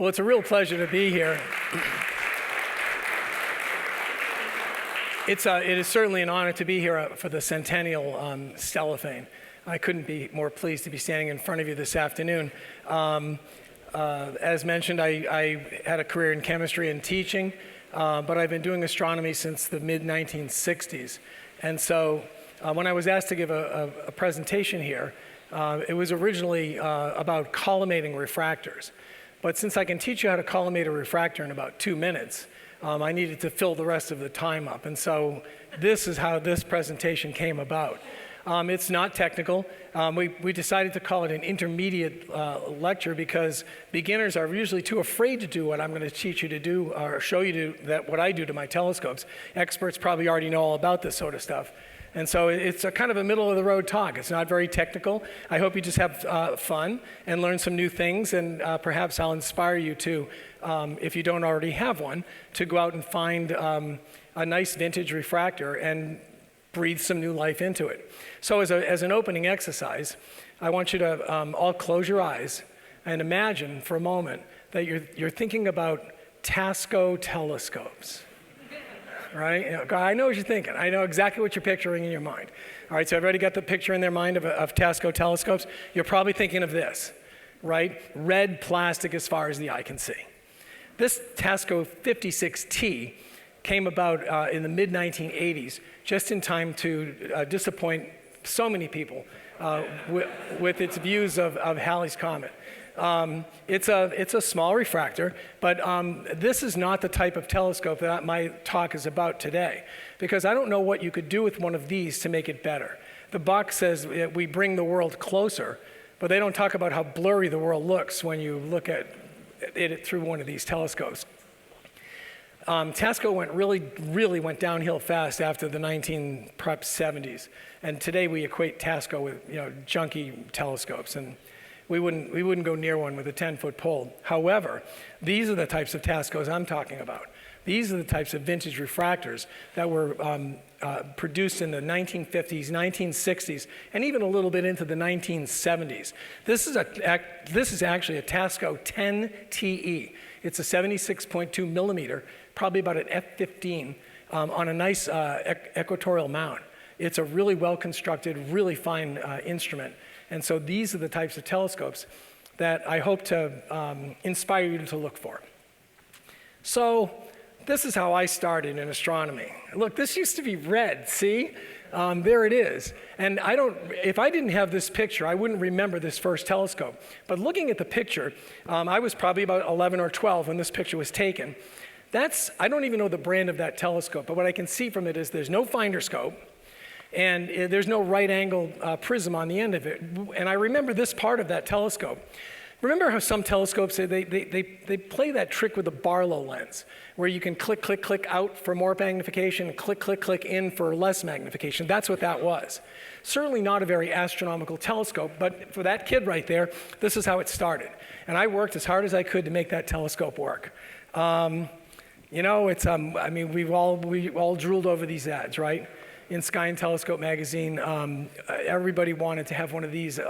Well, it's a real pleasure to be here. It is certainly an honor to be here for the centennial Stellafane. I couldn't be more pleased to be standing in front of you this afternoon. As mentioned, I had a career in chemistry and teaching, but I've been doing astronomy since the mid-1960s. And so when I was asked to give a presentation here, it was originally about collimating refractors. But since I can teach you how to collimate a refractor in about 2 minutes, I needed to fill the rest of the time up. And so this is how this presentation came about. It's not technical. We decided to call it an intermediate lecture because beginners are usually too afraid to do what I'm going to teach you to do or show you what I do to my telescopes. Experts probably already know all about this sort of stuff. And so it's a kind of a middle-of-the-road talk. It's not very technical. I hope you just have fun and learn some new things, and perhaps I'll inspire you to, if you don't already have one, to go out and find a nice vintage refractor and breathe some new life into it. So as an opening exercise, I want you to all close your eyes and imagine for a moment that you're thinking about Tasco telescopes. Right? I know what you're thinking. I know exactly what you're picturing in your mind. All right, so everybody got the picture in their mind of Tasco telescopes? You're probably thinking of this, right? Red plastic as far as the eye can see. This Tasco 56T came about in the mid-1980s, just in time to disappoint so many people with its views of Halley's Comet. It's a small refractor, but this is not the type of telescope that my talk is about today, because I don't know what you could do with one of these to make it better. The box says we bring the world closer, but they don't talk about how blurry the world looks when you look at it through one of these telescopes. Tasco really went downhill fast after the 1970s, and today we equate Tasco with junky telescopes, and we wouldn't go near one with a 10-foot pole. However, these are the types of Tascos I'm talking about. These are the types of vintage refractors that were produced in the 1950s, 1960s, and even a little bit into the 1970s. This is actually a Tasco 10TE. It's a 76.2 millimeter, probably about an F15 on a nice equatorial mount. It's a really well-constructed, really fine instrument. And so these are the types of telescopes that I hope to inspire you to look for. So this is how I started in astronomy. Look, this used to be red, see? There it is. And if I didn't have this picture, I wouldn't remember this first telescope. But looking at the picture, I was probably about 11 or 12 when this picture was taken. I don't even know the brand of that telescope, but what I can see from it is there's no finder scope, and there's no right angle prism on the end of it. And I remember this part of that telescope. Remember how some telescopes, they play that trick with the Barlow lens, where you can click, click, click out for more magnification, and click, click, click in for less magnification. That's what that was. Certainly not a very astronomical telescope, but for that kid right there, this is how it started. And I worked as hard as I could to make that telescope work. I mean, we all drooled over these ads, right? In Sky and Telescope magazine, everybody wanted to have one of these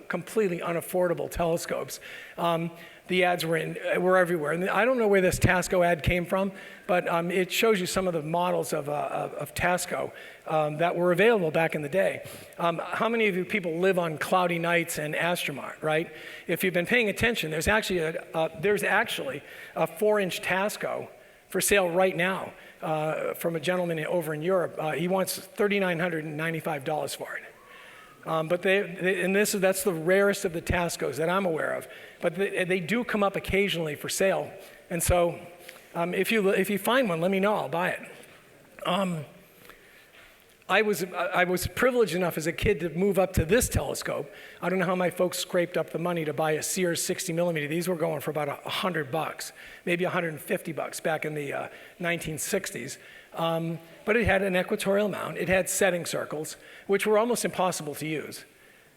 completely unaffordable telescopes. The ads were everywhere. And I don't know where this Tasco ad came from, but it shows you some of the models of Tasco that were available back in the day. How many of you people live on cloudy nights and Astromart, right? If you've been paying attention, there's actually a 4-inch Tasco for sale right now. From a gentleman over in Europe. He wants $3,995 for it. But that's the rarest of the Tascos that I'm aware of. But they do come up occasionally for sale. And so if you find one, let me know. I'll buy it. I was privileged enough as a kid to move up to this telescope. I don't know how my folks scraped up the money to buy a Sears 60 millimeter. These were going for about $100, maybe $150 back in the 1960s. But it had an equatorial mount. It had setting circles, which were almost impossible to use.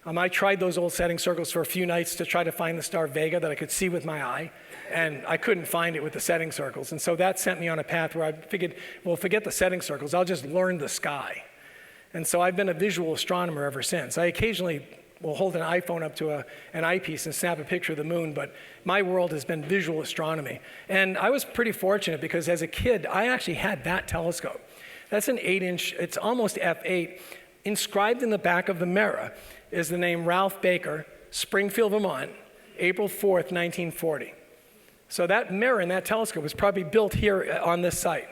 I tried those old setting circles for a few nights to try to find the star Vega that I could see with my eye, and I couldn't find it with the setting circles. And so that sent me on a path where I figured, well, forget the setting circles. I'll just learn the sky. And so I've been a visual astronomer ever since. I occasionally will hold an iPhone up to an eyepiece and snap a picture of the moon, but my world has been visual astronomy. And I was pretty fortunate because as a kid, I actually had that telescope. That's an 8-inch, it's almost f8. Inscribed in the back of the mirror is the name Ralph Baker, Springfield, Vermont, April 4th, 1940. So that mirror and that telescope was probably built here on this site.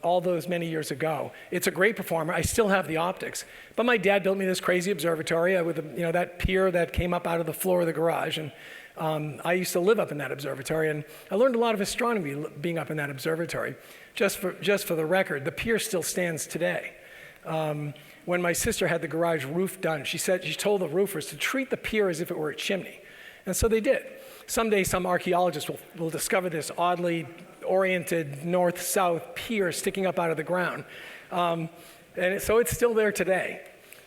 All those many years ago. It's a great performer. I still have the optics. But my dad built me this crazy observatory with that pier that came up out of the floor of the garage. And I used to live up in that observatory. And I learned a lot of astronomy being up in that observatory. Just for the record, the pier still stands today. When my sister had the garage roof done, she told the roofers to treat the pier as if it were a chimney. And so they did. Someday some archaeologist will discover this oddly oriented north-south pier sticking up out of the ground. So it's still there today.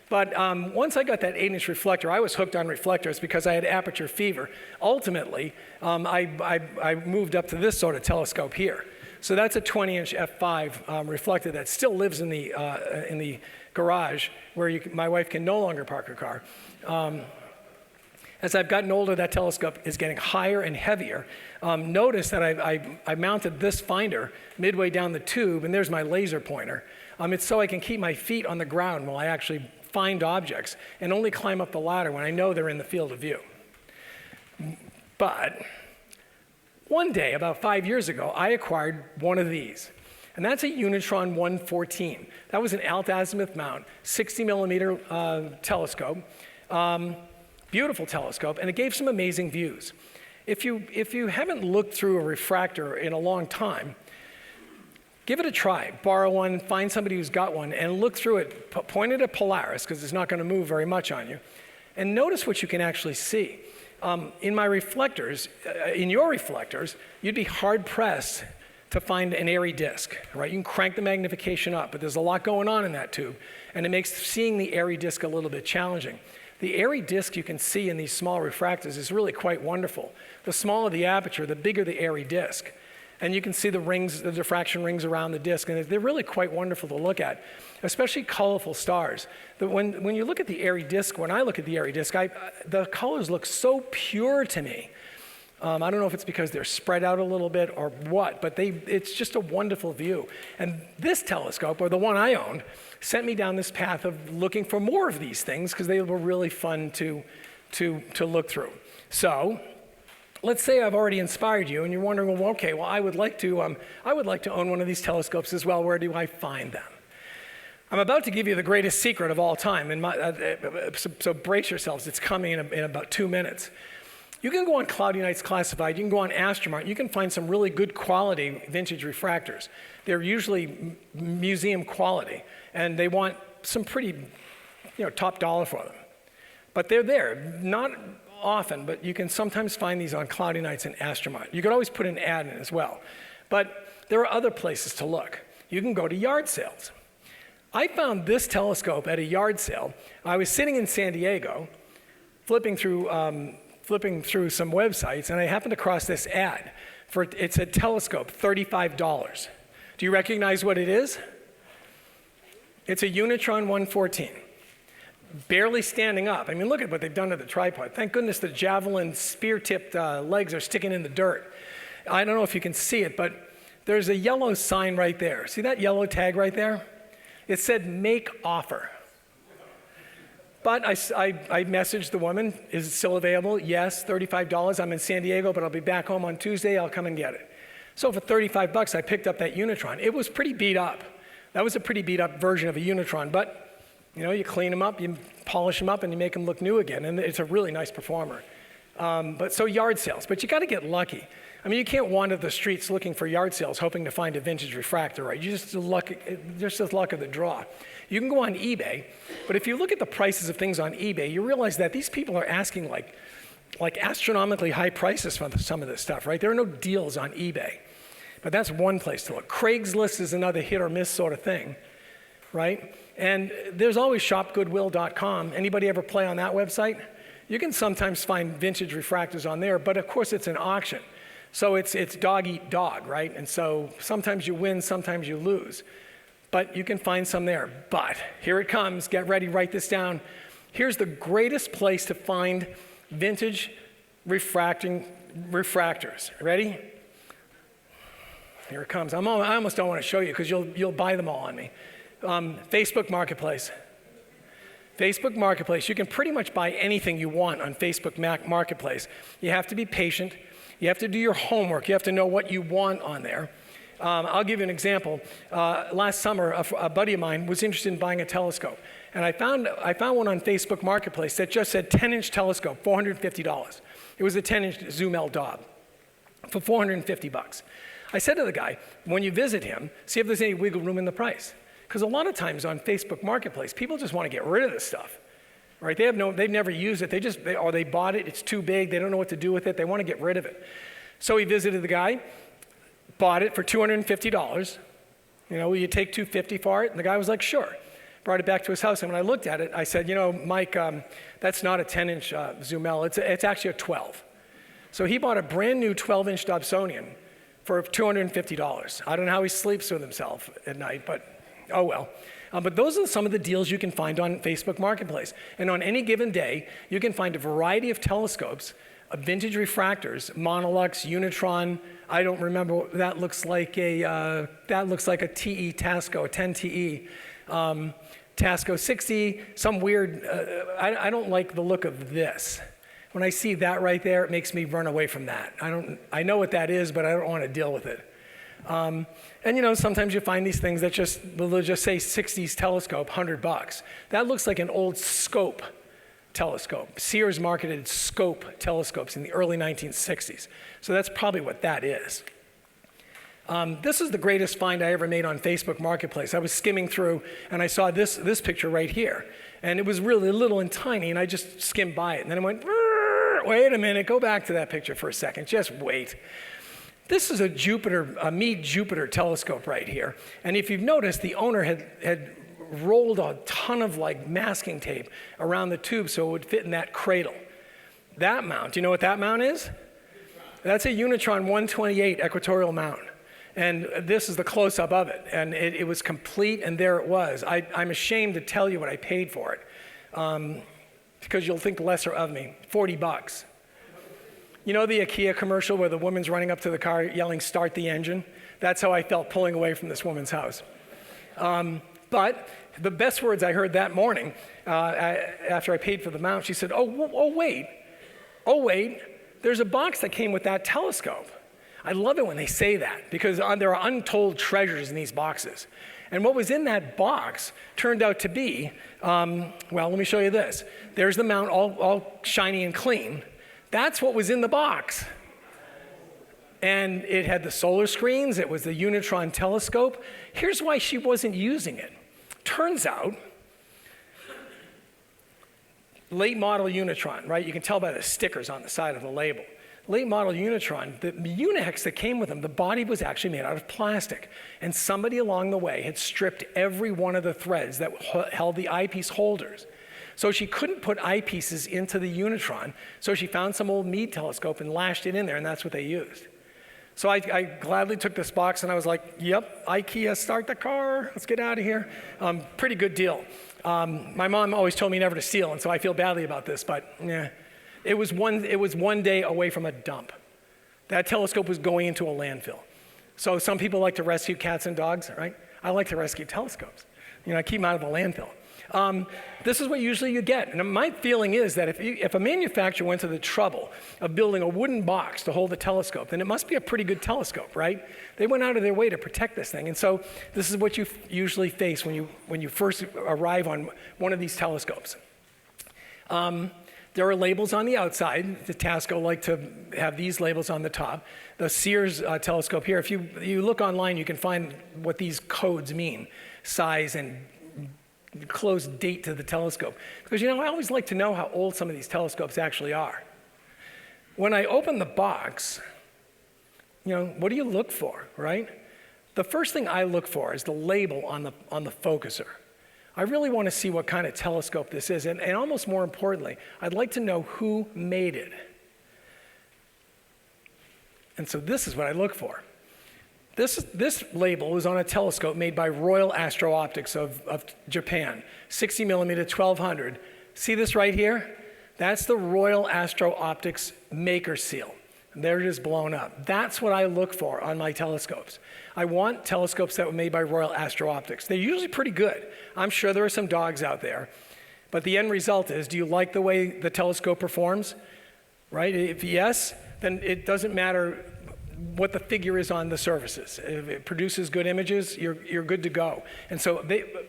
But once I got that 8-inch reflector, I was hooked on reflectors because I had aperture fever. Ultimately, I moved up to this sort of telescope here. So that's a 20-inch f5 reflector that still lives in the garage where my wife can no longer park her car. As I've gotten older, that telescope is getting higher and heavier. Notice that I mounted this finder midway down the tube, and there's my laser pointer. It's so I can keep my feet on the ground while I actually find objects and only climb up the ladder when I know they're in the field of view. But one day, about 5 years ago, I acquired one of these. And that's a Unitron 114. That was an alt-azimuth mount, 60 millimeter telescope. Beautiful telescope, and it gave some amazing views. If you haven't looked through a refractor in a long time, give it a try. Borrow one, find somebody who's got one, and look through it. Point it at Polaris, because it's not going to move very much on you. And notice what you can actually see. In my reflectors, in your reflectors, you'd be hard-pressed to find an airy disk, right? You can crank the magnification up, but there's a lot going on in that tube, and it makes seeing the airy disk a little bit challenging. The airy disk you can see in these small refractors is really quite wonderful. The smaller the aperture, the bigger the airy disk. And you can see the rings, the diffraction rings around the disk, and they're really quite wonderful to look at, especially colorful stars. When you look at the airy disk, when I look at the airy disk, the colors look so pure to me. I don't know if it's because they're spread out a little bit or what, but it's just a wonderful view. And this telescope, or the one I owned, sent me down this path of looking for more of these things because they were really fun to look through. So let's say I've already inspired you and you're wondering, well, okay, well, I would like to own one of these telescopes as well. Where do I find them? I'm about to give you the greatest secret of all time, so brace yourselves. It's coming in about 2 minutes. You can go on Cloudy Nights Classified, you can go on Astromart, you can find some really good quality vintage refractors. They're usually museum quality, and they want some pretty, top dollar for them. But they're there, not often, but you can sometimes find these on Cloudy Nights and Astromart. You could always put an ad in as well. But there are other places to look. You can go to yard sales. I found this telescope at a yard sale. I was sitting in San Diego, flipping through some websites, and I happened across this ad. It's a telescope, $35. Do you recognize what it is? It's a Unitron 114. Barely standing up. I mean, look at what they've done to the tripod. Thank goodness the javelin spear-tipped legs are sticking in the dirt. I don't know if you can see it, but there's a yellow sign right there. See that yellow tag right there? It said, make offer. But I messaged the woman, is it still available? Yes, $35. I'm in San Diego, but I'll be back home on Tuesday. I'll come and get it. So for $35, I picked up that Unitron. It was pretty beat up. That was a pretty beat up version of a Unitron, but you clean them up, you polish them up, and you make them look new again, and it's a really nice performer. So yard sales, but you got to get lucky. I mean, you can't wander the streets looking for yard sales hoping to find a vintage refractor, right? Just the luck of the draw. You can go on eBay, but if you look at the prices of things on eBay, you realize that these people are asking like astronomically high prices for some of this stuff, right? There are no deals on eBay, but that's one place to look. Craigslist is another hit or miss sort of thing, right? And there's always shopgoodwill.com. Anybody ever play on that website? You can sometimes find vintage refractors on there, but of course it's an auction. So it's dog eat dog, right? And so sometimes you win, sometimes you lose. But you can find some there. But here it comes, get ready, write this down. Here's the greatest place to find vintage refractors. Ready? Here it comes. I almost don't want to show you because you'll buy them all on me. Facebook Marketplace. Facebook Marketplace, you can pretty much buy anything you want on Facebook Marketplace. You have to be patient. You have to do your homework. You have to know what you want on there. I'll give you an example. Last summer, a buddy of mine was interested in buying a telescope. And I found one on Facebook Marketplace that just said 10-inch telescope, $450. It was a 10-inch Zoom L Dob for $450. I said to the guy, when you visit him, see if there's any wiggle room in the price. Because a lot of times on Facebook Marketplace, people just want to get rid of this stuff, right? They've never used it. They bought it. It's too big. They don't know what to do with it. They want to get rid of it. So he visited the guy, bought it for $250. Will you take $250 for it? And the guy was like, sure. Brought it back to his house. And when I looked at it, I said, Mike, that's not a 10-inch Zoom L. It's actually a 12. So he bought a brand new 12-inch Dobsonian for $250. I don't know how he sleeps with himself at night, but oh well. But those are some of the deals you can find on Facebook Marketplace. And on any given day, you can find a variety of telescopes, vintage refractors, Monolux, Unitron. I don't remember. That looks like a TE Tasco, a 10 TE. Tasco 60, some weird. I don't like the look of this. When I see that right there, it makes me run away from that. I know what that is, but I don't want to deal with it. And sometimes you find these things that they'll just say 60s telescope, $100. That looks like an old scope telescope. Sears marketed scope telescopes in the early 1960s. So that's probably what that is. This is the greatest find I ever made on Facebook Marketplace. I was skimming through and I saw this picture right here. And it was really little and tiny, and I just skimmed by it. And then I went, wait a minute, go back to that picture for a second, just wait. This is a Meade Jupiter telescope right here. And if you've noticed, the owner had rolled a ton of masking tape around the tube so it would fit in that cradle. That mount, do you know what that mount is? That's a Unitron 128 equatorial mount. And this is the close-up of it. And it was complete, and there it was. I'm ashamed to tell you what I paid for it, because you'll think lesser of me. $40. You know the IKEA commercial where the woman's running up to the car yelling, "Start the engine"? That's how I felt pulling away from this woman's house. But the best words I heard that morning, after I paid for the mount, she said, oh, wait, there's a box that came with that telescope. I love it when they say that, because there are untold treasures in these boxes. And what was in that box turned out to be, well, let me show you this. There's the mount all shiny and clean. That's what was in the box. And it had the solar screens. It was the Unitron telescope. Here's why she wasn't using it. Turns out, late model Unitron, right? You can tell by the stickers on the side of the label. Late model Unitron, the Unihex that came with them, the body was actually made out of plastic. And somebody along the way had stripped every one of the threads that held the eyepiece holders. So she couldn't put eyepieces into the Unitron, so she found some old Meade telescope and lashed it in there, and that's what they used. So I gladly took this box, and I was like, yep, IKEA, start the car, let's get out of here. Pretty good deal. My mom always told me never to steal, and so I feel badly about this, but yeah. It was one day away from a dump. That telescope was going into a landfill. So some people like to rescue cats and dogs, right? I like to rescue telescopes. I keep them out of the landfill. This is what usually you get. And my feeling is that if a manufacturer went to the trouble of building a wooden box to hold a telescope, then it must be a pretty good telescope, right? They went out of their way to protect this thing. And so this is what you usually face when you first arrive on one of these telescopes. There are labels on the outside. The Tasco like to have these labels on the top. The Sears telescope here, if you look online, you can find what these codes mean, size and close date to the telescope. Because, I always like to know how old some of these telescopes actually are. When I open the box, what do you look for, right? The first thing I look for is the label on the focuser. I really want to see what kind of telescope this is, and almost more importantly, I'd like to know who made it. And so this is what I look for. This label was on a telescope made by Royal Astro Optics of Japan, 60 millimeter, 1200, See this right here? That's the Royal Astro Optics maker seal. And there it is blown up. That's what I look for on my telescopes. I want telescopes that were made by Royal Astro Optics. They're usually pretty good. I'm sure there are some dogs out there. But the end result is, do you like the way the telescope performs? Right? If yes, then it doesn't matter what the figure is on the surfaces. If it produces good images, you're good to go. And so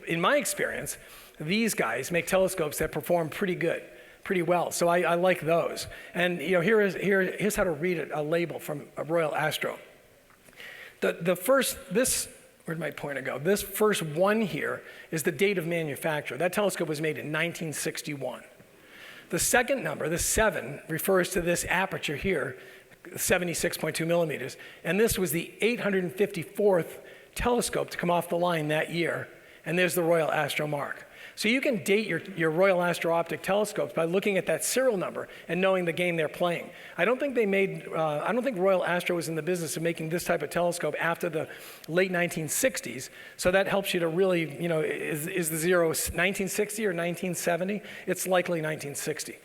in my experience, these guys make telescopes that perform pretty well. So I like those. And here's how to read a label from a Royal Astro. Where'd my pointer go? This first one here is the date of manufacture. That telescope was made in 1961. The second number, the 7, refers to this aperture here, 76.2 millimeters. And this was the 854th telescope to come off the line that year. And there's the Royal Astro mark. So you can date your Royal Astro Optic telescopes by looking at that serial number and knowing the game they're playing. I don't think Royal Astro was in the business of making this type of telescope after the late 1960s. So that helps you to really, is the zero 1960 or 1970? It's likely 1960.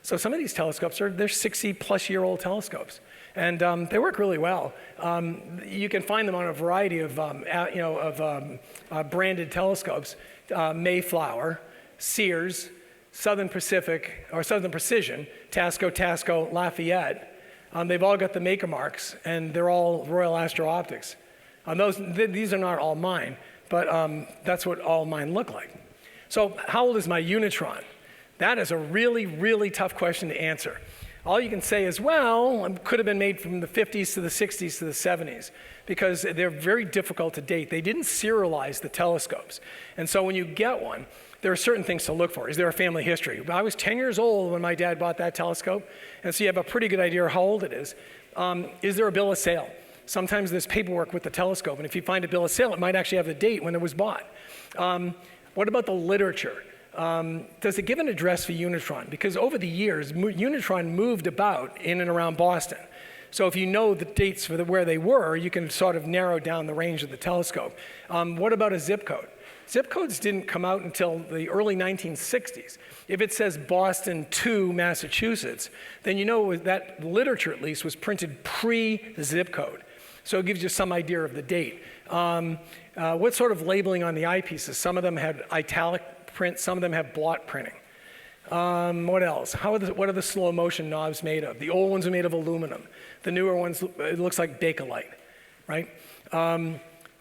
So some of these telescopes they're 60-plus-year-old telescopes, and they work really well. You can find them on a variety of branded telescopes. Mayflower, Sears, Southern Pacific, or Southern Precision, Tasco, Lafayette. They've all got the maker marks, and they're all Royal Astro Optics. These are not all mine, but that's what all mine look like. So how old is my Unitron? That is a really, really tough question to answer. All you can say is, well, it could have been made from the 50s to the 60s to the 70s, because they're very difficult to date. They didn't serialize the telescopes. And so when you get one, there are certain things to look for. Is there a family history? I was 10 years old when my dad bought that telescope, and so you have a pretty good idea how old it is. Is there a bill of sale? Sometimes there's paperwork with the telescope, and if you find a bill of sale, it might actually have the date when it was bought. What about the literature? Does it give an address for Unitron? Because over the years, Unitron moved about in and around Boston. So if you know the dates for where they were, you can sort of narrow down the range of the telescope. What about a zip code? Zip codes didn't come out until the early 1960s. If it says Boston to Massachusetts, then you know that literature at least was printed pre-zip code. So it gives you some idea of the date. What sort of labeling on the eyepieces? Some of them had italic print, some of them have blot printing. What else? What are the slow motion knobs made of? The old ones are made of aluminum. The newer ones, it looks like Bakelite, right?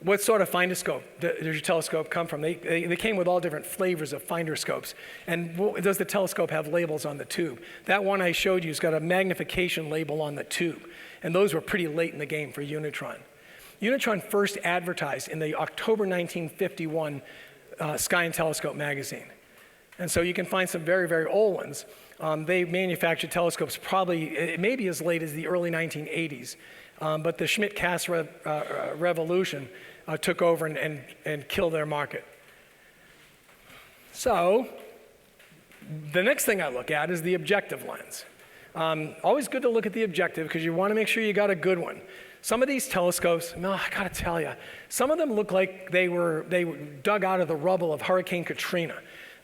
What sort of finder scope does your telescope come from? They came with all different flavors of finder scopes. And does the telescope have labels on the tube? That one I showed you has got a magnification label on the tube. And those were pretty late in the game for Unitron. Unitron first advertised in the October 1951 Sky and Telescope magazine. And so you can find some very, very old ones. They manufactured telescopes probably maybe as late as the early 1980s. But the Schmidt-Cass revolution took over and killed their market. So the next thing I look at is the objective lens. Always good to look at the objective because you want to make sure you got a good one. Some of these telescopes, I gotta tell you, some of them look like they were dug out of the rubble of Hurricane Katrina.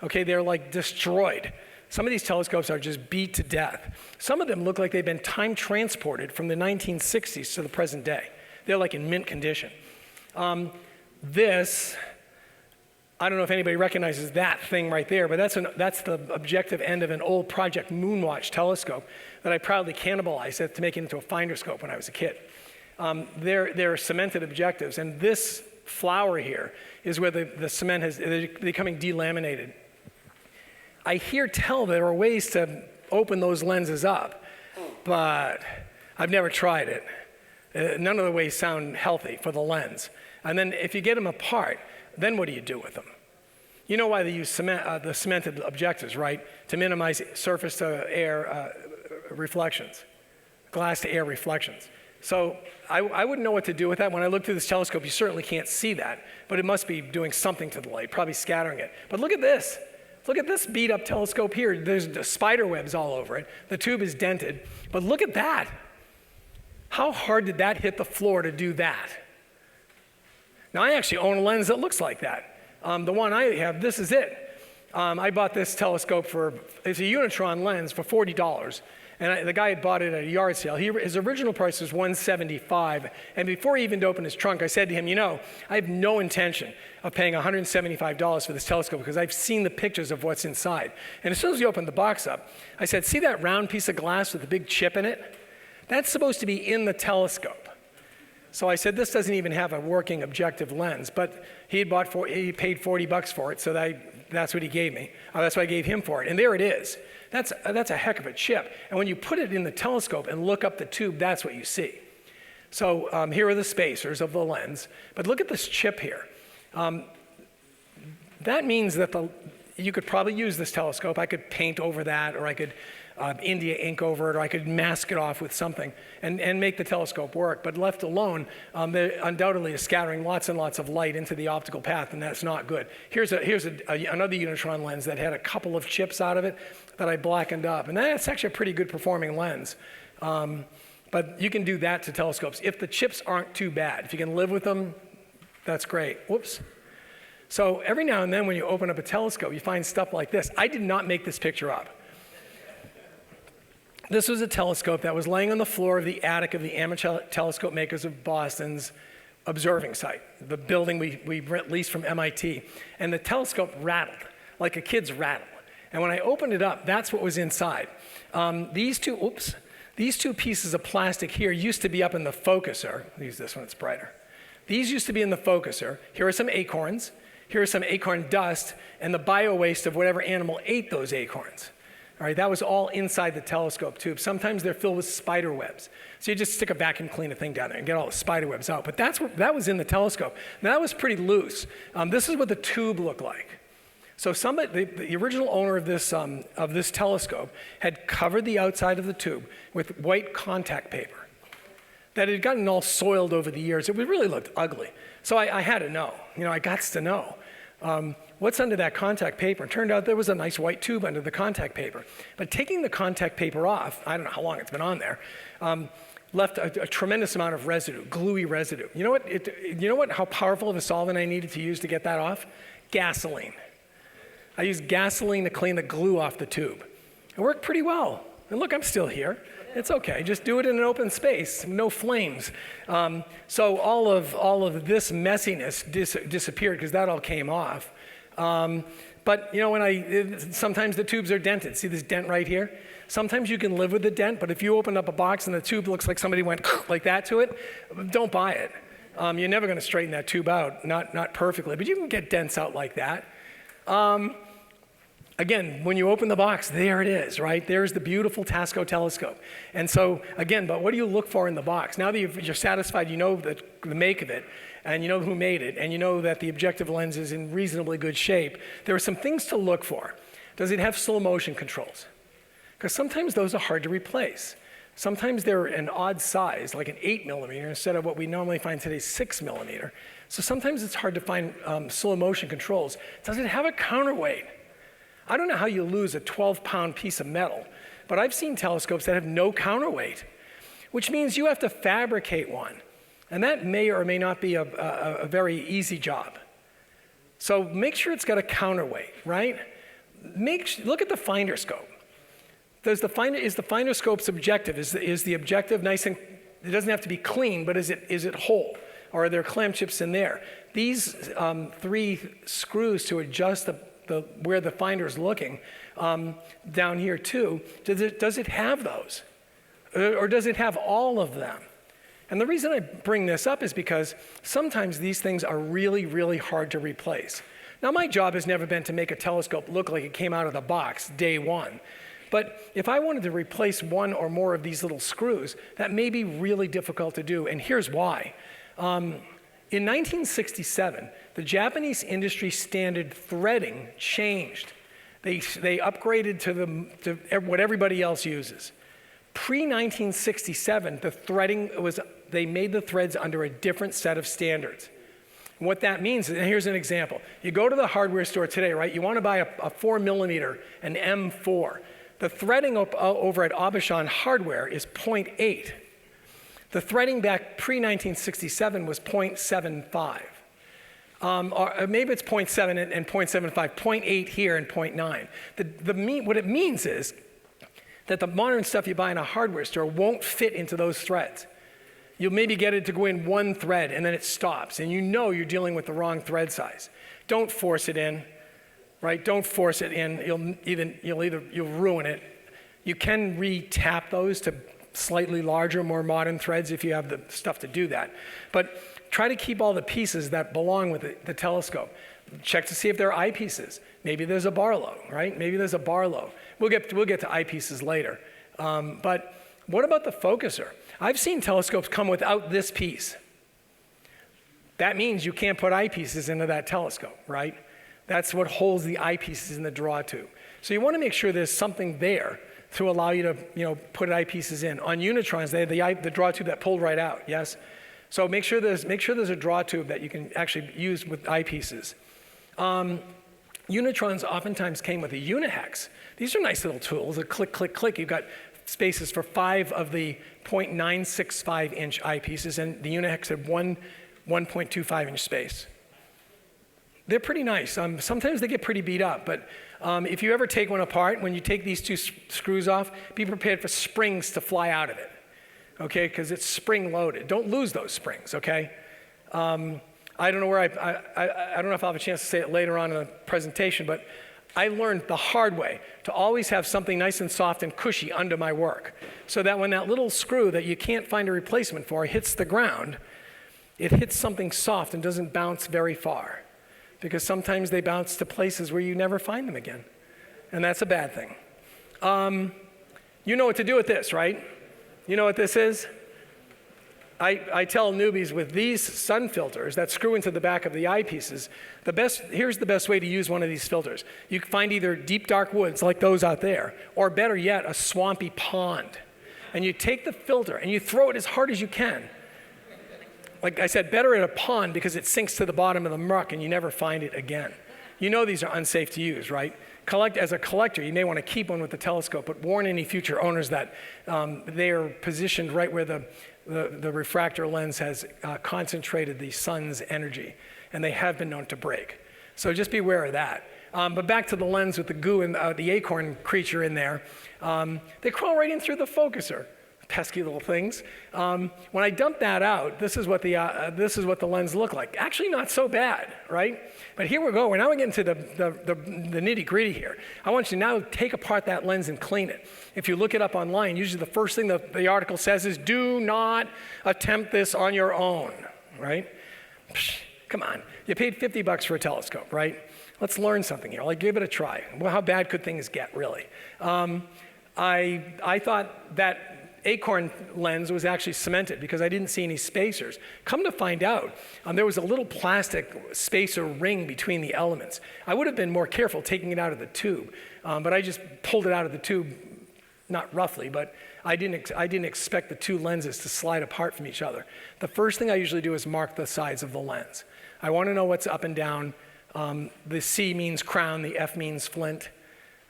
Okay, they're like destroyed. Some of these telescopes are just beat to death. Some of them look like they've been time transported from the 1960s to the present day. They're like in mint condition. This, I don't know if anybody recognizes that thing right there, but that's the objective end of an old Project Moonwatch telescope that I proudly cannibalized to make it into a finder scope when I was a kid. They're cemented objectives, and this flower here is where the cement they're becoming delaminated. I hear tell there are ways to open those lenses up, but I've never tried it. None of the ways sound healthy for the lens. And then if you get them apart, then what do you do with them? You know why they use the cemented objectives, right? To minimize surface to air reflections, glass to air reflections. So I wouldn't know what to do with that. When I look through this telescope, you certainly can't see that, but it must be doing something to the light, probably scattering it. But look at this. Look at this beat up telescope here. There's spider webs all over it. The tube is dented, but look at that. How hard did that hit the floor to do that? Now I actually own a lens that looks like that. The one I have, this is it. I bought this telescope it's a Unitron lens for $40. And the guy had bought it at a yard sale. His original price was $175. And before he even opened his trunk, I said to him, I have no intention of paying $175 for this telescope because I've seen the pictures of what's inside. And as soon as he opened the box up, I said, see that round piece of glass with the big chip in it? That's supposed to be in the telescope. So I said, this doesn't even have a working objective lens. But he paid $40 for it, so that's what he gave me. That's what I gave him for it. And there it is. That's a heck of a chip. And when you put it in the telescope and look up the tube, that's what you see. So here are the spacers of the lens. But look at this chip here. That means that you could probably use this telescope. I could paint over that, or I could India ink over it, or I could mask it off with something and make the telescope work. But left alone, there undoubtedly is scattering lots and lots of light into the optical path, and that's not good. Here's another Unitron lens that had a couple of chips out of it that I blackened up, and that's actually a pretty good performing lens. But you can do that to telescopes if the chips aren't too bad. If you can live with them, that's great. Whoops. So every now and then when you open up a telescope, you find stuff like this. I did not make this picture up. This was a telescope that was laying on the floor of the attic of the Amateur Telescope Makers of Boston's observing site, the building we leased from MIT. And the telescope rattled, like a kid's rattle. And when I opened it up, that's what was inside. These two pieces of plastic here used to be up in the focuser. I'll use this one, it's brighter. These used to be in the focuser. Here are some acorns. Here is some acorn dust and the bio-waste of whatever animal ate those acorns. All right, that was all inside the telescope tube. Sometimes they're filled with spider webs. So you just stick a vacuum cleaner thing down there and get all the spider webs out. But that was in the telescope. Now, that was pretty loose. This is what the tube looked like. So the original owner of this telescope had covered the outside of the tube with white contact paper that had gotten all soiled over the years. It really looked ugly. So I had to know. I got to know. What's under that contact paper? It turned out there was a nice white tube under the contact paper. But taking the contact paper off, I don't know how long it's been on there, left a tremendous amount of residue, gluey residue. You know what? How powerful of a solvent I needed to use to get that off? Gasoline. I used gasoline to clean the glue off the tube. It worked pretty well. And look, I'm still here. It's okay. Just do it in an open space, no flames. So all of this messiness disappeared because that all came off. But sometimes the tubes are dented. See this dent right here? Sometimes you can live with the dent, but if you open up a box and the tube looks like somebody went like that to it, don't buy it. You're never going to straighten that tube out, not perfectly, but you can get dents out like that. Again, when you open the box, there it is, right? There's the beautiful Tasco telescope. And so, again, but what do you look for in the box? Now that you're satisfied, you know the make of it, and you know who made it, and you know that the objective lens is in reasonably good shape, there are some things to look for. Does it have slow motion controls? Because sometimes those are hard to replace. Sometimes they're an odd size, like an 8 millimeter, instead of what we normally find today, 6 millimeter. So sometimes it's hard to find slow motion controls. Does it have a counterweight? I don't know how you lose a 12-pound piece of metal, but I've seen telescopes that have no counterweight, which means you have to fabricate one. And that may or may not be a very easy job. So make sure it's got a counterweight, right? Look at the finder scope. Is the finder scope subjective? Is the objective nice and, it doesn't have to be clean, but is it whole? Or are there clamp chips in there? These 3 screws to adjust where the finder is looking, down here too, does it have those? Or does it have all of them? And the reason I bring this up is because sometimes these things are really, really hard to replace. Now, my job has never been to make a telescope look like it came out of the box day one. But if I wanted to replace one or more of these little screws, that may be really difficult to do, and here's why. In 1967, the Japanese industry standard threading changed. They upgraded to what everybody else uses. Pre-1967, they made the threads under a different set of standards. And what that means, and here's an example. You go to the hardware store today, right? You want to buy a 4 millimeter, an M4. The threading over at Aubuchon Hardware is 0.8. The threading back pre-1967 was 0.75. or maybe it's 0.7 and 0.75, 0.8 here and 0.9. What it means is that the modern stuff you buy in a hardware store won't fit into those threads. You'll maybe get it to go in one thread and then it stops, and you know you're dealing with the wrong thread size. Don't force it in, right? Don't force it in. You'll ruin it. You can re-tap those to slightly larger, more modern threads if you have the stuff to do that. But try to keep all the pieces that belong with the telescope. Check to see if they're eyepieces. Maybe there's a Barlow, right? Maybe there's a Barlow. We'll get to eyepieces later. But what about the focuser? I've seen telescopes come without this piece. That means you can't put eyepieces into that telescope, right? That's what holds the eyepieces in the draw tube. So you want to make sure there's something there to allow you to, put eyepieces in. On Unitrons, they have the draw tube that pulled right out, yes? So make sure there's a draw tube that you can actually use with eyepieces. Unitrons oftentimes came with a unihex. These are nice little tools. A click, click, click. You've got spaces for 5 of the 0.965 inch eyepieces, and the unihex had 1.25 inch space. They're pretty nice. Sometimes they get pretty beat up, but if you ever take one apart, when you take these two screws off, be prepared for springs to fly out of it, okay? Because it's spring loaded. Don't lose those springs, okay? I don't know where I don't know if I'll have a chance to say it later on in the presentation, but I learned the hard way to always have something nice and soft and cushy under my work, so that when that little screw that you can't find a replacement for hits the ground, it hits something soft and doesn't bounce very far. Because sometimes they bounce to places where you never find them again. And that's a bad thing. You know what to do with this, right? You know what this is? I tell newbies with these sun filters that screw into the back of the eyepieces, here's the best way to use one of these filters. You can find either deep dark woods like those out there, or better yet, a swampy pond. And you take the filter and you throw it as hard as you can. Like I said, better at a pond because it sinks to the bottom of the muck and you never find it again. You know these are unsafe to use, right? As a collector, you may want to keep one with the telescope, but warn any future owners that they are positioned right where the refractor lens has concentrated the sun's energy, and they have been known to break. So just be aware of that. But back to the lens with the goo and the acorn creature in there. They crawl right in through the focuser. Pesky little things. When I dump that out, this is what the lens looked like. Actually, not so bad, right? But here we go. Now we're getting to the nitty-gritty here. I want you to now take apart that lens and clean it. If you look it up online, usually the first thing the article says is, "Do not attempt this on your own," right? Psh, come on. You paid $50 for a telescope, right? Let's learn something here. Like, give it a try. Well, how bad could things get, really? I thought that acorn lens was actually cemented because I didn't see any spacers. Come to find out, there was a little plastic spacer ring between the elements. I would have been more careful taking it out of the tube, but I just pulled it out of the tube, not roughly, but I didn't expect the two lenses to slide apart from each other. The first thing I usually do is mark the sides of the lens. I want to know what's up and down. The C means crown, the F means flint.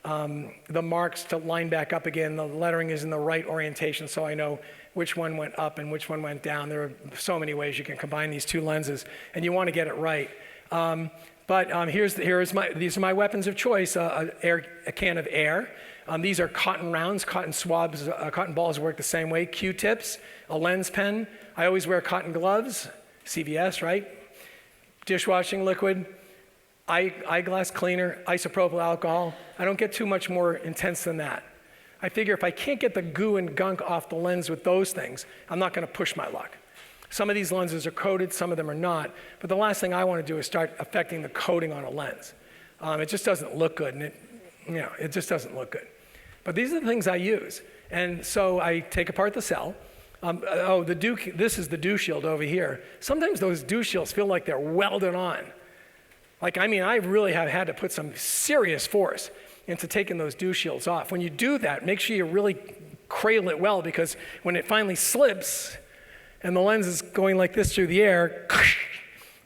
The marks to line back up again, the lettering is in the right orientation so I know which one went up and which one went down. There are so many ways you can combine these two lenses, and you want to get it right. These are my weapons of choice, a can of air. These are cotton rounds, cotton swabs, cotton balls work the same way, Q-tips, a lens pen. I always wear cotton gloves, CVS, right? Dishwashing liquid. Eyeglass cleaner, isopropyl alcohol. I don't get too much more intense than that. I figure if I can't get the goo and gunk off the lens with those things, I'm not going to push my luck. Some of these lenses are coated, some of them are not, but the last thing I want to do is start affecting the coating on a lens. It just doesn't look good, and it just doesn't look good. But these are the things I use, and so I take apart the cell. This is the dew shield over here. Sometimes those dew shields feel like they're welded on. I really have had to put some serious force into taking those dew shields off. When you do that, make sure you really cradle it well, because when it finally slips and the lens is going like this through the air,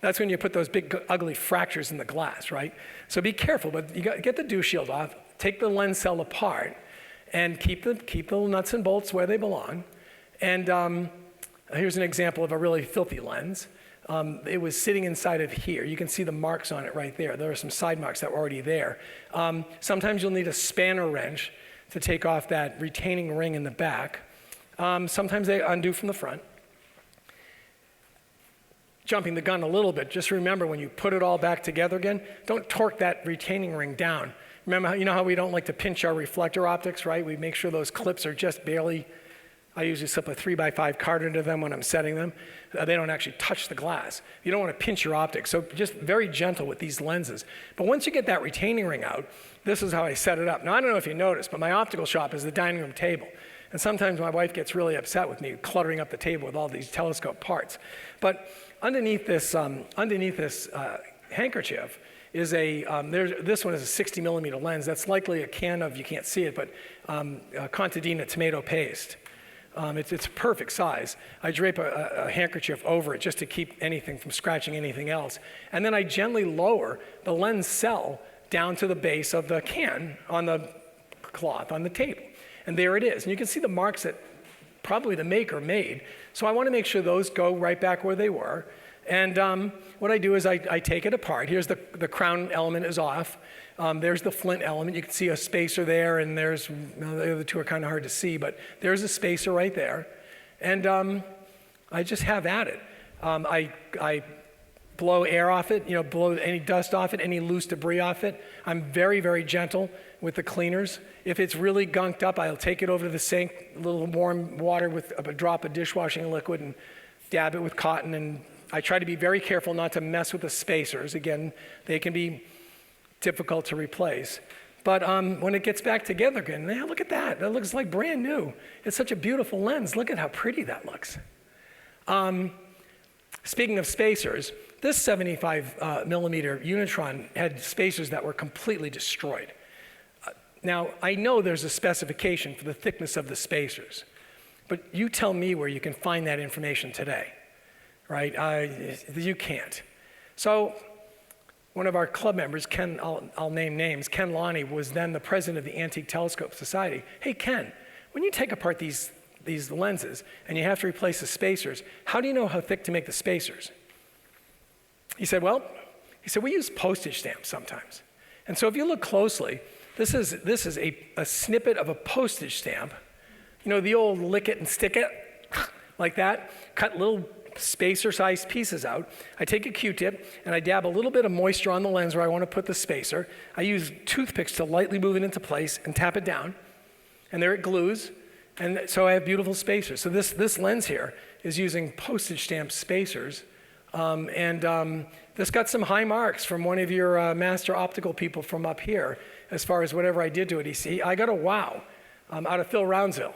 that's when you put those big, ugly fractures in the glass, right? So be careful, but you got to get the dew shield off, take the lens cell apart, and keep the nuts and bolts where they belong. And here's an example of a really filthy lens. It was sitting inside of here. You can see the marks on it right there. There are some side marks that were already there. Sometimes you'll need a spanner wrench to take off that retaining ring in the back. Sometimes they undo from the front. Jumping the gun a little bit, just remember when you put it all back together again, don't torque that retaining ring down. Remember, you know how we don't like to pinch our reflector optics, right? We make sure those clips are just barely, I usually slip a 3x5 card into them when I'm setting them. They don't actually touch the glass. You don't want to pinch your optics, so just very gentle with these lenses. But once you get that retaining ring out, this is how I set it up. Now, I don't know if you noticed, but my optical shop is the dining room table. And sometimes my wife gets really upset with me cluttering up the table with all these telescope parts. But underneath this handkerchief is this one is a 60 millimeter lens. That's likely a can of, you can't see it, but Contadina tomato paste. It's a perfect size. I drape a handkerchief over it just to keep anything from scratching anything else. And then I gently lower the lens cell down to the base of the can on the cloth on the table. And there it is. And you can see the marks that probably the maker made. So I want to make sure those go right back where they were. And what I do is I take it apart. Here's the crown element is off. There's the flint element. You can see a spacer there, and there's, the other two are kind of hard to see, but there's a spacer right there. And I just have at it. I blow air off it, blow any dust off it, any loose debris off it. I'm very, very gentle with the cleaners. If it's really gunked up, I'll take it over to the sink, a little warm water with a drop of dishwashing liquid and dab it with cotton. And I try to be very careful not to mess with the spacers. Again, they can be difficult to replace. But when it gets back together again, look at that. That looks like brand new. It's such a beautiful lens. Look at how pretty that looks. Speaking of spacers, this 75 millimeter Unitron had spacers that were completely destroyed. Now, I know there's a specification for the thickness of the spacers, but you tell me where you can find that information today, right? You can't. So one of our club members, Ken, I'll name names, Ken Lonnie was then the president of the Antique Telescope Society. Hey, Ken, when you take apart these lenses and you have to replace the spacers, how do you know how thick to make the spacers? He said, we use postage stamps sometimes. And so if you look closely, this is a snippet of a postage stamp. The old lick it and stick it, like that. Cut little spacer-sized pieces out. I take a Q-tip and I dab a little bit of moisture on the lens where I want to put the spacer. I use toothpicks to lightly move it into place and tap it down. And there it glues. And so I have beautiful spacers. So this lens here is using postage stamp spacers. This got some high marks from one of your master optical people from up here as far as whatever I did to it. I got a wow out of Phil Roundsville.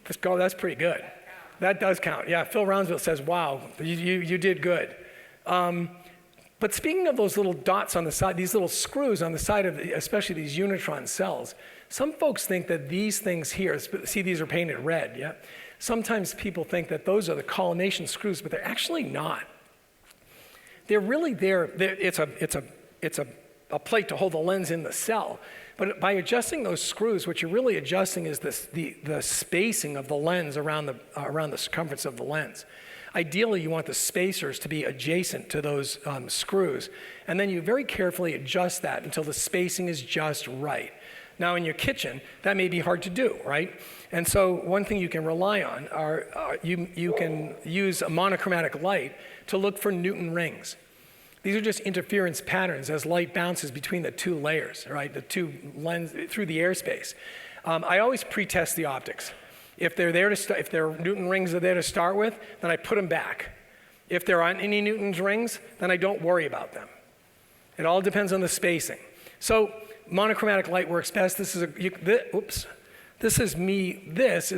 That's pretty good. That does count. Yeah, Phil Roundsville says, wow, you did good. But speaking of those little dots on the side, these little screws on the side of especially these Unitron cells, some folks think that these things here, see these are painted red, yeah? Sometimes people think that those are the collimation screws, but they're actually not. They're really there. It's a plate to hold the lens in the cell. But by adjusting those screws, what you're really adjusting is the spacing of the lens around the circumference of the lens. Ideally, you want the spacers to be adjacent to those screws. And then you very carefully adjust that until the spacing is just right. Now, in your kitchen, that may be hard to do, right? And so one thing you can rely on you can use a monochromatic light to look for Newton rings. These are just interference patterns as light bounces between the two layers, right? The two lens through the airspace. I always pre-test the optics. If they're there to if their Newton rings are there to start with, then I put them back. If there aren't any Newton rings, then I don't worry about them. It all depends on the spacing. So monochromatic light works best. This is a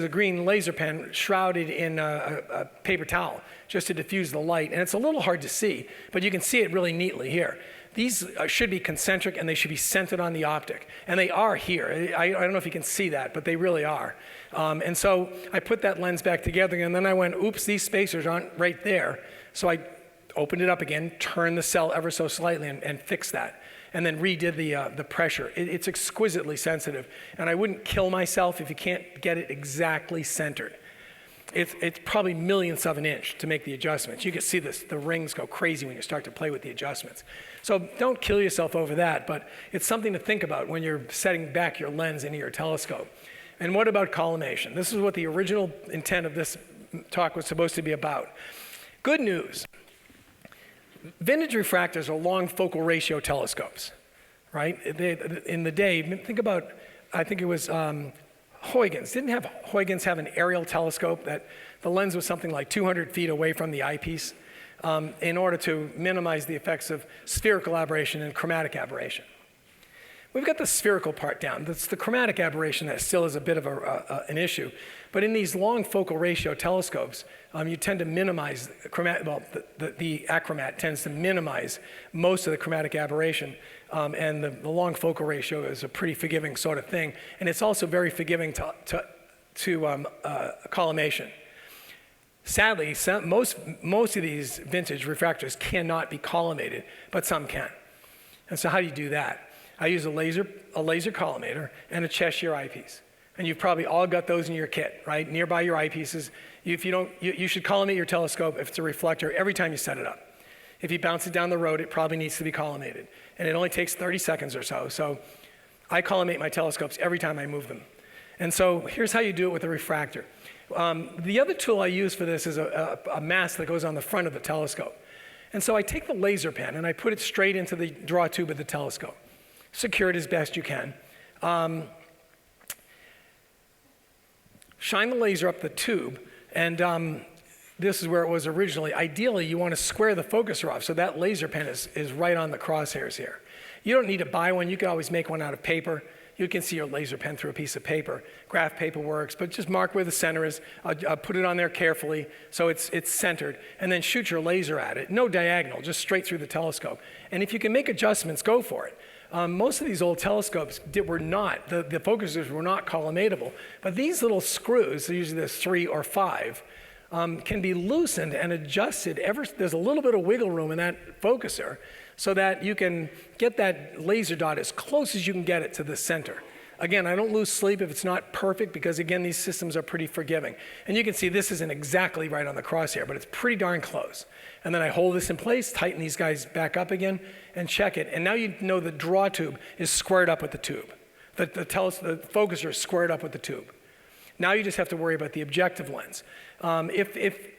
green laser pen shrouded in a paper towel just to diffuse the light. And it's a little hard to see, but you can see it really neatly here. These should be concentric and they should be centered on the optic. And they are here. I don't know if you can see that, but they really are. And so I put that lens back together and then I went, oops, these spacers aren't right there. So I opened it up again, turned the cell ever so slightly and fixed that. And then redid the pressure. It's exquisitely sensitive. And I wouldn't kill myself if you can't get it exactly centered. it's probably millionths of an inch to make the adjustments. You can see the rings go crazy when you start to play with the adjustments. So don't kill yourself over that, but it's something to think about when you're setting back your lens into your telescope. And what about collimation? This is what the original intent of this talk was supposed to be about. Good news. Vintage refractors are long focal ratio telescopes, right? In the day, think about, I think it was Huygens. Didn't Huygens have an aerial telescope that the lens was something like 200 feet away from the eyepiece in order to minimize the effects of spherical aberration and chromatic aberration? We've got the spherical part down. That's the chromatic aberration that still is a bit of an issue. But in these long focal ratio telescopes, you tend to minimize the achromat tends to minimize most of the chromatic aberration, and the long focal ratio is a pretty forgiving sort of thing, and it's also very forgiving to collimation. Sadly, most of these vintage refractors cannot be collimated, but some can. And so how do you do that? I use a laser collimator and a Cheshire eyepiece. And you've probably all got those in your kit, right? Nearby your eyepieces. If you don't, you should collimate your telescope if it's a reflector every time you set it up. If you bounce it down the road, it probably needs to be collimated. And it only takes 30 seconds or so. So I collimate my telescopes every time I move them. And so here's how you do it with a refractor. The other tool I use for this is a mask that goes on the front of the telescope. And so I take the laser pen and I put it straight into the draw tube of the telescope. Secure it as best you can. Shine the laser up the tube, and this is where it was originally. Ideally, you want to square the focuser off so that laser pen is right on the crosshairs here. You don't need to buy one. You can always make one out of paper. You can see your laser pen through a piece of paper. Graph paper works, but just mark where the center is. Put it on there carefully so it's centered, and then shoot your laser at it. No diagonal, just straight through the telescope. And if you can make adjustments, go for it. Most of these old telescopes were not, the focusers were not collimatable, but these little screws, usually there's 3 or 5, can be loosened and adjusted. There's a little bit of wiggle room in that focuser so that you can get that laser dot as close as you can get it to the center. Again, I don't lose sleep if it's not perfect because, again, these systems are pretty forgiving. And you can see this isn't exactly right on the crosshair, but it's pretty darn close. And then I hold this in place, tighten these guys back up again, and check it. And now you know the draw tube is squared up with the tube. The focuser is squared up with the tube. Now you just have to worry about the objective lens. If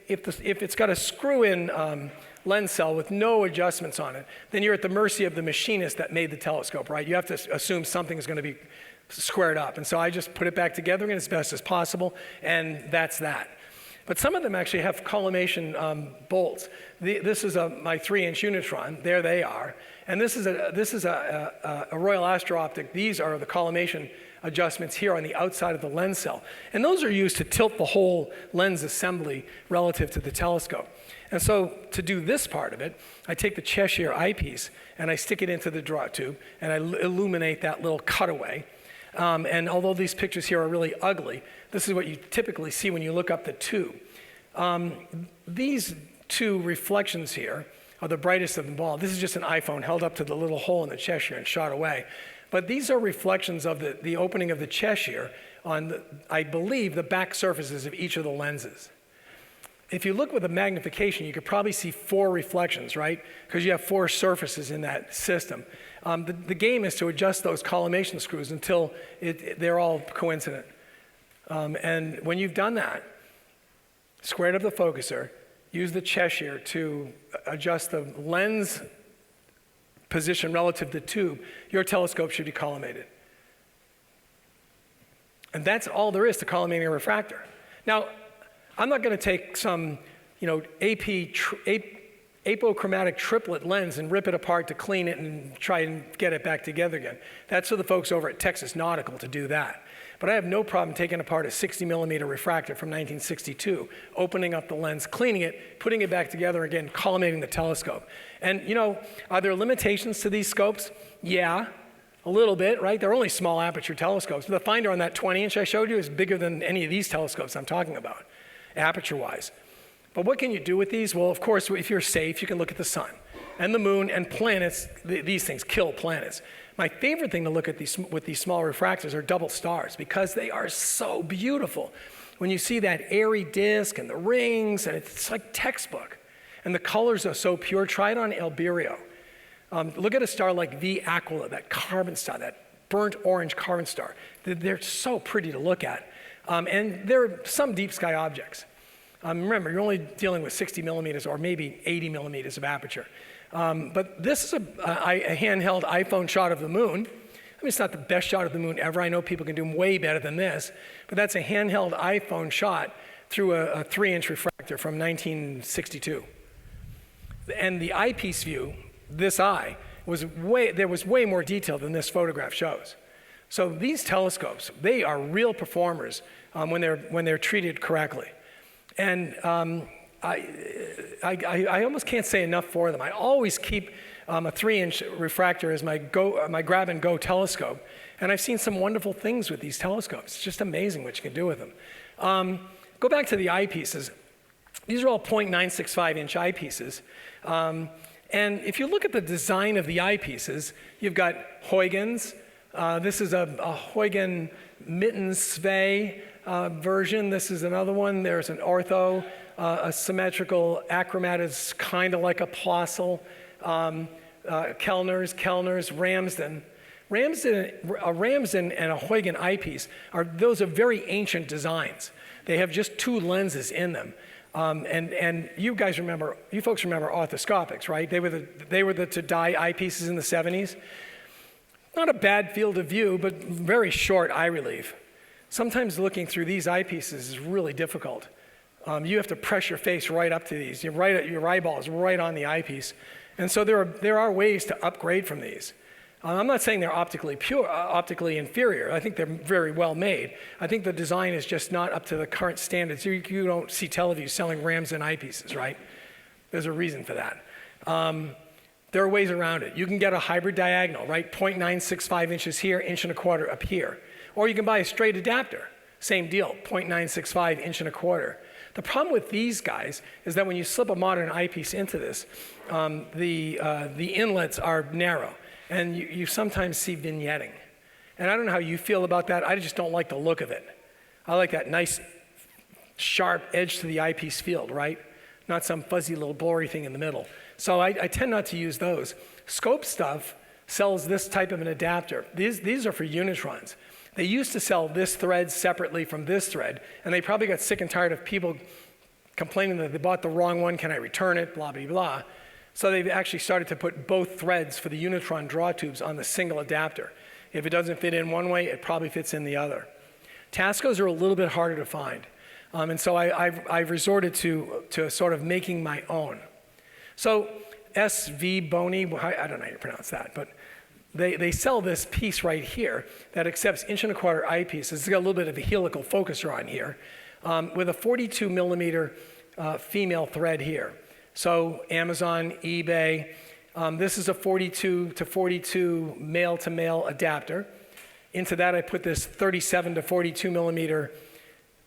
it's got a screw-in lens cell with no adjustments on it, then you're at the mercy of the machinist that made the telescope, right? You have to assume something is going to be squared up. And so I just put it back together again as best as possible, and that's that. But some of them actually have collimation bolts. This is my 3-inch Unitron. There they are. And this is a Royal Astro Optic. These are the collimation adjustments here on the outside of the lens cell. And those are used to tilt the whole lens assembly relative to the telescope. And so to do this part of it, I take the Cheshire eyepiece and I stick it into the draw tube and I illuminate that little cutaway. And although these pictures here are really ugly, this is what you typically see when you look up the tube. These two reflections here are the brightest of them all. This is just an iPhone held up to the little hole in the Cheshire and shot away. But these are reflections of the opening of the Cheshire on, I believe, the back surfaces of each of the lenses. If you look with a magnification, you could probably see 4 reflections, right? Because you have 4 surfaces in that system. The game is to adjust those collimation screws until they're all coincident. And when you've done that, squared up the focuser, use the Cheshire to adjust the lens position relative to the tube, your telescope should be collimated. And that's all there is to collimating a refractor. Now, I'm not going to take some, apochromatic triplet lens and rip it apart to clean it and try and get it back together again. That's for the folks over at Texas Nautical to do that. But I have no problem taking apart a 60mm refractor from 1962, opening up the lens, cleaning it, putting it back together again, collimating the telescope. And, are there limitations to these scopes? Yeah, a little bit, right? They're only small aperture telescopes. The finder on that 20-inch I showed you is bigger than any of these telescopes I'm talking about, aperture-wise. But what can you do with these? Well, of course, if you're safe, you can look at the sun and the moon and planets. These things kill planets. My favorite thing to look at with these small refractors are double stars because they are so beautiful. when you see that airy disc and the rings, and it's like textbook. And the colors are so pure. Try it on Albireo. Look at a star like V Aquila, that carbon star, that burnt orange carbon star. They're so pretty to look at. And they're some deep sky objects. Remember, you're only dealing with 60 millimeters or maybe 80 millimeters of aperture. But this is a handheld iPhone shot of the moon. I mean, it's not the best shot of the moon ever. I know people can do way better than this. But that's a handheld iPhone shot through a 3-inch refractor from 1962. And the eyepiece view, this eye, there was way more detail than this photograph shows. So these telescopes, they are real performers when they're treated correctly. And I almost can't say enough for them. I always keep a 3-inch refractor as my grab and go telescope. And I've seen some wonderful things with these telescopes. It's just amazing what you can do with them. Go back to the eyepieces. These are all 0.965-inch eyepieces. And if you look at the design of the eyepieces, you've got Huygens. This is a Huygens Mitten Sve version. This is another one. There's an ortho, a symmetrical achromat, kind of like a Plossl. Kellner's, Ramsden. A Ramsden and a Huygens eyepiece those are very ancient designs. They have just 2 lenses in them. And you folks remember orthoscopics, right? They were the to-die eyepieces in the 70s. Not a bad field of view, but very short eye relief. Sometimes looking through these eyepieces is really difficult. You have to press your face right up to these. Your eyeball is right on the eyepiece. And so there are ways to upgrade from these. I'm not saying they're optically inferior. I think they're very well made. I think the design is just not up to the current standards. You don't see Teleview selling Ramsden eyepieces, right? There's a reason for that. There are ways around it. You can get a hybrid diagonal, right? 0.965 inches here, 1.25 inches up here. Or you can buy a straight adapter. Same deal, 0.965, 1.25 inches. The problem with these guys is that when you slip a modern eyepiece into this, the inlets are narrow. And you sometimes see vignetting. And I don't know how you feel about that. I just don't like the look of it. I like that nice, sharp edge to the eyepiece field, right? Not some fuzzy little blurry thing in the middle. So I tend not to use those. Scope Stuff sells this type of an adapter. These are for Unitrons. They used to sell this thread separately from this thread, and they probably got sick and tired of people complaining that they bought the wrong one, can I return it, blah, blah, blah. So they've actually started to put both threads for the Unitron draw tubes on the single adapter. If it doesn't fit in one way, it probably fits in the other. Tascos are a little bit harder to find. And so I've resorted to sort of making my own. So SV Boni, I don't know how you pronounce that, but they sell this piece right here that accepts 1.25 inch eyepieces. It's got a little bit of a helical focuser on here with a 42 millimeter female thread here. So Amazon, eBay, this is a 42 to 42 male-to-male adapter. Into that I put this 37 to 42 millimeter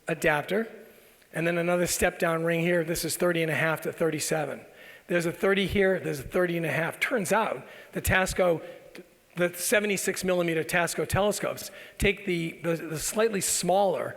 adapter. And then another step-down ring here. This is 30.5 to 37. There's a 30 here, there's a 30.5. Turns out the 76 millimeter Tasco telescopes take the slightly smaller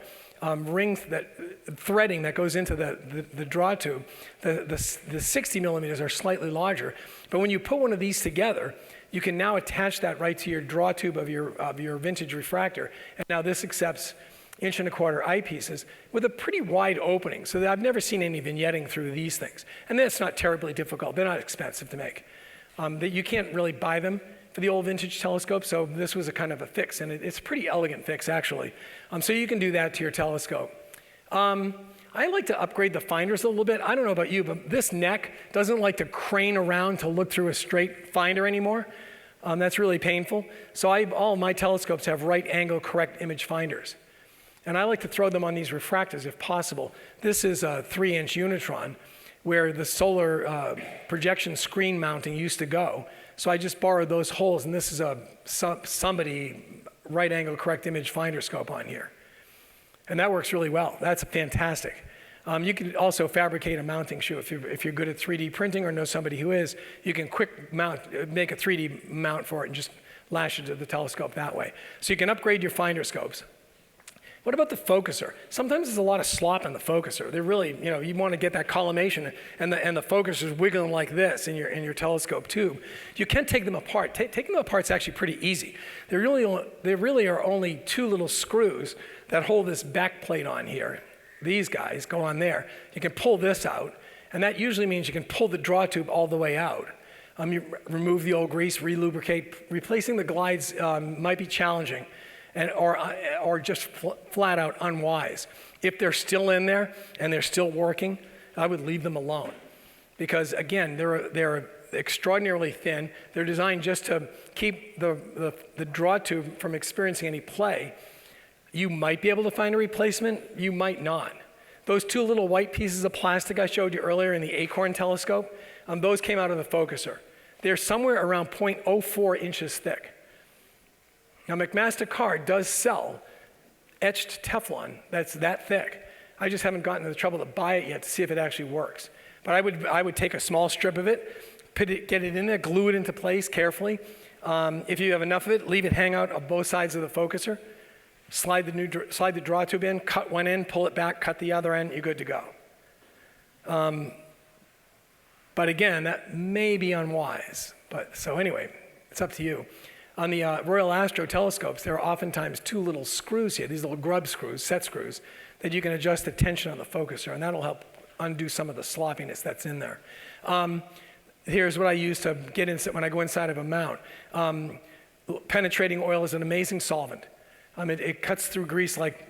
threading that goes into the draw tube. The 60 millimeters are slightly larger, but when you put one of these together, you can now attach that right to your draw tube of your vintage refractor. And now this accepts 1.25 inch eyepieces with a pretty wide opening, so that I've never seen any vignetting through these things. And that's not terribly difficult. They're not expensive to make. You can't really buy them for the old vintage telescope, so this was a kind of a fix, and it's a pretty elegant fix, actually. So you can do that to your telescope. I like to upgrade the finders a little bit. I don't know about you, but this neck doesn't like to crane around to look through a straight finder anymore. That's really painful. So all my telescopes have right angle correct image finders. And I like to throw them on these refractors if possible. This is a 3-inch Unitron where the solar projection screen mounting used to go. So I just borrowed those holes, and this is a somebody right angle correct image finder scope on here. And that works really well. That's fantastic. You can also fabricate a mounting shoe. If you're good at 3D printing or know somebody who is, you can make a 3D mount for it and just lash it to the telescope that way. So you can upgrade your finder scopes. What about the focuser? Sometimes there's a lot of slop in the focuser. They're really, you want to get that collimation, and the focuser's wiggling like this in your telescope tube. You can take them apart. Taking them apart is actually pretty easy. There really are only two little screws that hold this back plate on here. These guys go on there. You can pull this out, and that usually means you can pull the draw tube all the way out. You remove the old grease, relubricate. Replacing the glides might be challenging, or just flat out unwise. If they're still in there and they're still working, I would leave them alone, because again, they're extraordinarily thin. They're designed just to keep the draw tube from experiencing any play. You might be able to find a replacement. You might not. Those two little white pieces of plastic I showed you earlier in the Acorn telescope, those came out of the focuser. They're somewhere around 0.04 inches thick. Now, McMaster Carr does sell etched Teflon that's that thick. I just haven't gotten to the trouble to buy it yet to see if it actually works. But I would take a small strip of it, get it in there, glue it into place carefully. If you have enough of it, leave it hang out on both sides of the focuser. Slide the draw tube in, cut one end, pull it back, cut the other end, you're good to go. But again, that may be unwise. So anyway, it's up to you. On the Royal Astro telescopes, there are oftentimes two little screws here, these little grub screws, set screws, that you can adjust the tension on the focuser, and that'll help undo some of the sloppiness that's in there. Here's what I use to get inside when I go inside of a mount. Penetrating oil is an amazing solvent. It cuts through grease like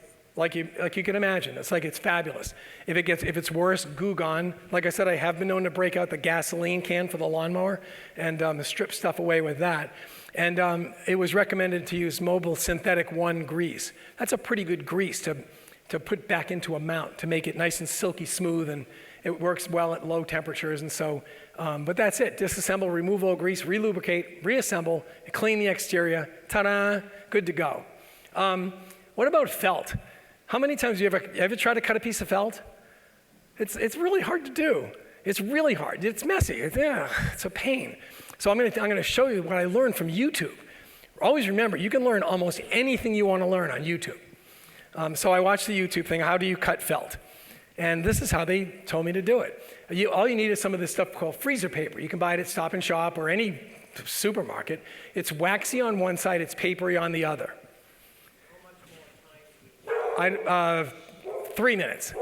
you can imagine. It's fabulous. If it's worse, Goo Gone. Like I said, I have been known to break out the gasoline can for the lawnmower and strip stuff away with that. And it was recommended to use Mobil Synthetic 1 grease. That's a pretty good grease to put back into a mount to make it nice and silky smooth, and it works well at low temperatures. And so, but that's it. Disassemble, remove old grease, relubricate, reassemble, clean the exterior. Ta-da! Good to go. What about felt? How many times have you ever tried to cut a piece of felt? It's really hard to do. It's really hard. It's messy. It's a pain. So I'm gonna show you what I learned from YouTube. Always remember, you can learn almost anything you want to learn on YouTube. So I watched the YouTube thing, how do you cut felt? And this is how they told me to do it. All you need is some of this stuff called freezer paper. You can buy it at Stop and Shop or any supermarket. It's waxy on one side, it's papery on the other. 3 minutes.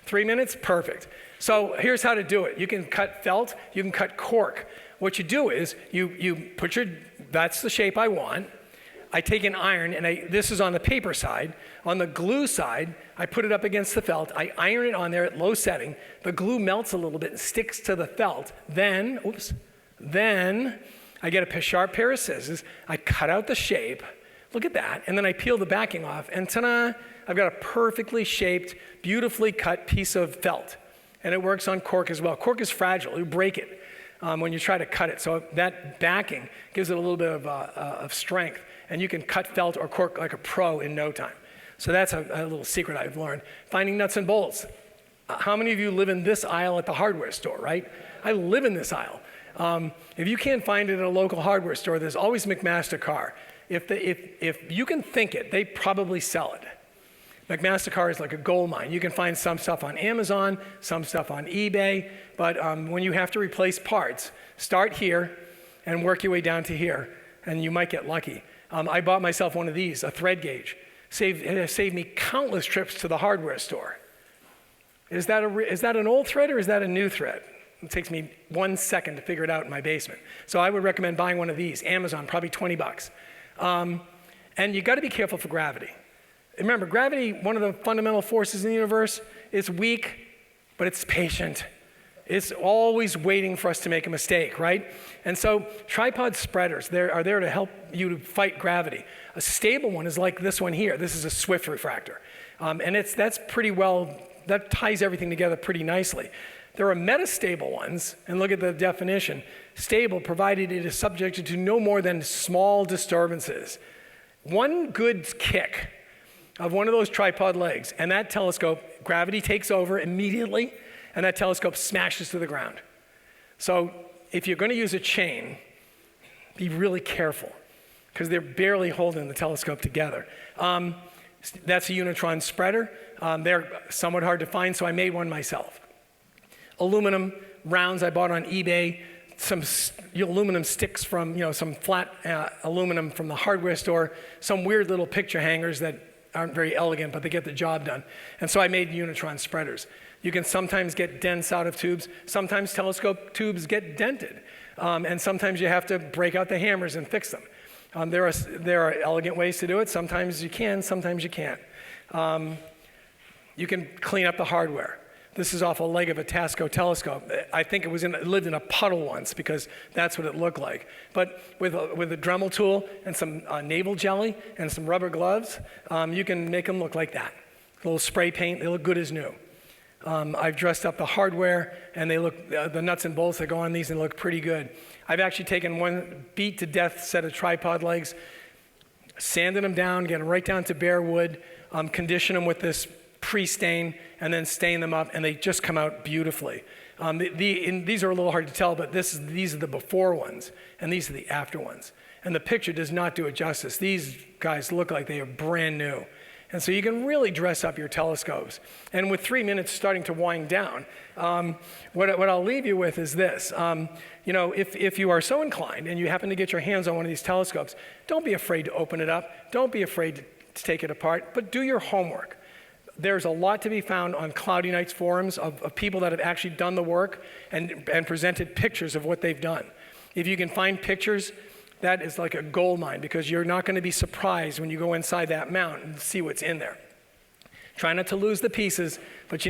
3 minutes? Perfect. So here's how to do it. You can cut felt, you can cut cork. What you do is you put that's the shape I want. I take an iron, and this is on the paper side. On the glue side, I put it up against the felt. I iron it on there at low setting. The glue melts a little bit and sticks to the felt. Then I get a sharp pair of scissors. I cut out the shape. Look at that. And then I peel the backing off, and ta-da, I've got a perfectly shaped, beautifully cut piece of felt. And it works on cork as well. Cork is fragile. You break it when you try to cut it. So that backing gives it a little bit of strength. And you can cut felt or cork like a pro in no time. So that's a little secret I've learned. Finding nuts and bolts. How many of you live in this aisle at the hardware store, right? I live in this aisle. If you can't find it at a local hardware store, there's always McMaster Carr. If you can think it, they probably sell it. McMaster Carr is like a gold mine. You can find some stuff on Amazon, some stuff on eBay, but when you have to replace parts, start here and work your way down to here, and you might get lucky. I bought myself one of these, a thread gauge. It saved me countless trips to the hardware store. Is that an old thread or is that a new thread? It takes me 1 second to figure it out in my basement. So I would recommend buying one of these. Amazon, probably 20 bucks. And you got to be careful for gravity. Remember, gravity, one of the fundamental forces in the universe, is weak, but it's patient. It's always waiting for us to make a mistake, right? And so tripod spreaders are there to help you to fight gravity. A stable one is like this one here. This is a Swift refractor. And that ties everything together pretty nicely. There are metastable ones, and look at the definition. Stable, provided it is subjected to no more than small disturbances. One good kick of one of those tripod legs, and that telescope, gravity takes over immediately, and that telescope smashes to the ground. So if you're going to use a chain, be really careful, because they're barely holding the telescope together. That's a Unitron spreader. They're somewhat hard to find, so I made one myself. Aluminum rounds I bought on eBay. Some aluminum sticks from, some flat aluminum from the hardware store. Some weird little picture hangers that aren't very elegant, but they get the job done. And so I made Unitron spreaders. You can sometimes get dents out of tubes. Sometimes telescope tubes get dented. And sometimes you have to break out the hammers and fix them. There are elegant ways to do it. Sometimes you can, sometimes you can't. You can clean up the hardware. This is off a leg of a Tasco telescope. I think it lived in a puddle once because that's what it looked like. But with a Dremel tool and some navel jelly and some rubber gloves, you can make them look like that. A little spray paint, they look good as new. I've dressed up the hardware, and they look, the nuts and bolts that go on these, and look pretty good. I've actually taken one beat to death set of tripod legs, sanded them down, get them right down to bare wood, condition them with this pre-stain, and then stain them up, and they just come out beautifully. These are a little hard to tell, but these are the before ones, and these are the after ones. And the picture does not do it justice. These guys look like they are brand new. And so you can really dress up your telescopes. And with 3 minutes starting to wind down, what I'll leave you with is this. If you are so inclined and you happen to get your hands on one of these telescopes, don't be afraid to open it up. Don't be afraid to take it apart, but do your homework. There's a lot to be found on Cloudy Nights forums of people that have actually done the work and presented pictures of what they've done. If you can find pictures, that is like a gold mine, because you're not going to be surprised when you go inside that mount and see what's in there. Try not to lose the pieces, but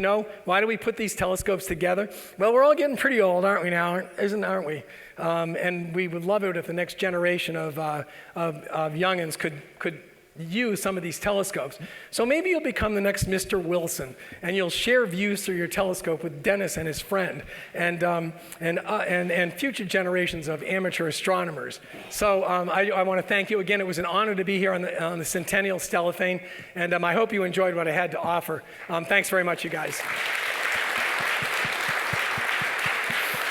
why do we put these telescopes together? Well, we're all getting pretty old, aren't we now? Aren't we? And we would love it if the next generation of youngins could use some of these telescopes. So maybe you'll become the next Mr. Wilson, and you'll share views through your telescope with Dennis and his friend, and future generations of amateur astronomers. So I want to thank you again. It was an honor to be here on the Centennial Stellafane, and I hope you enjoyed what I had to offer. Thanks very much, you guys.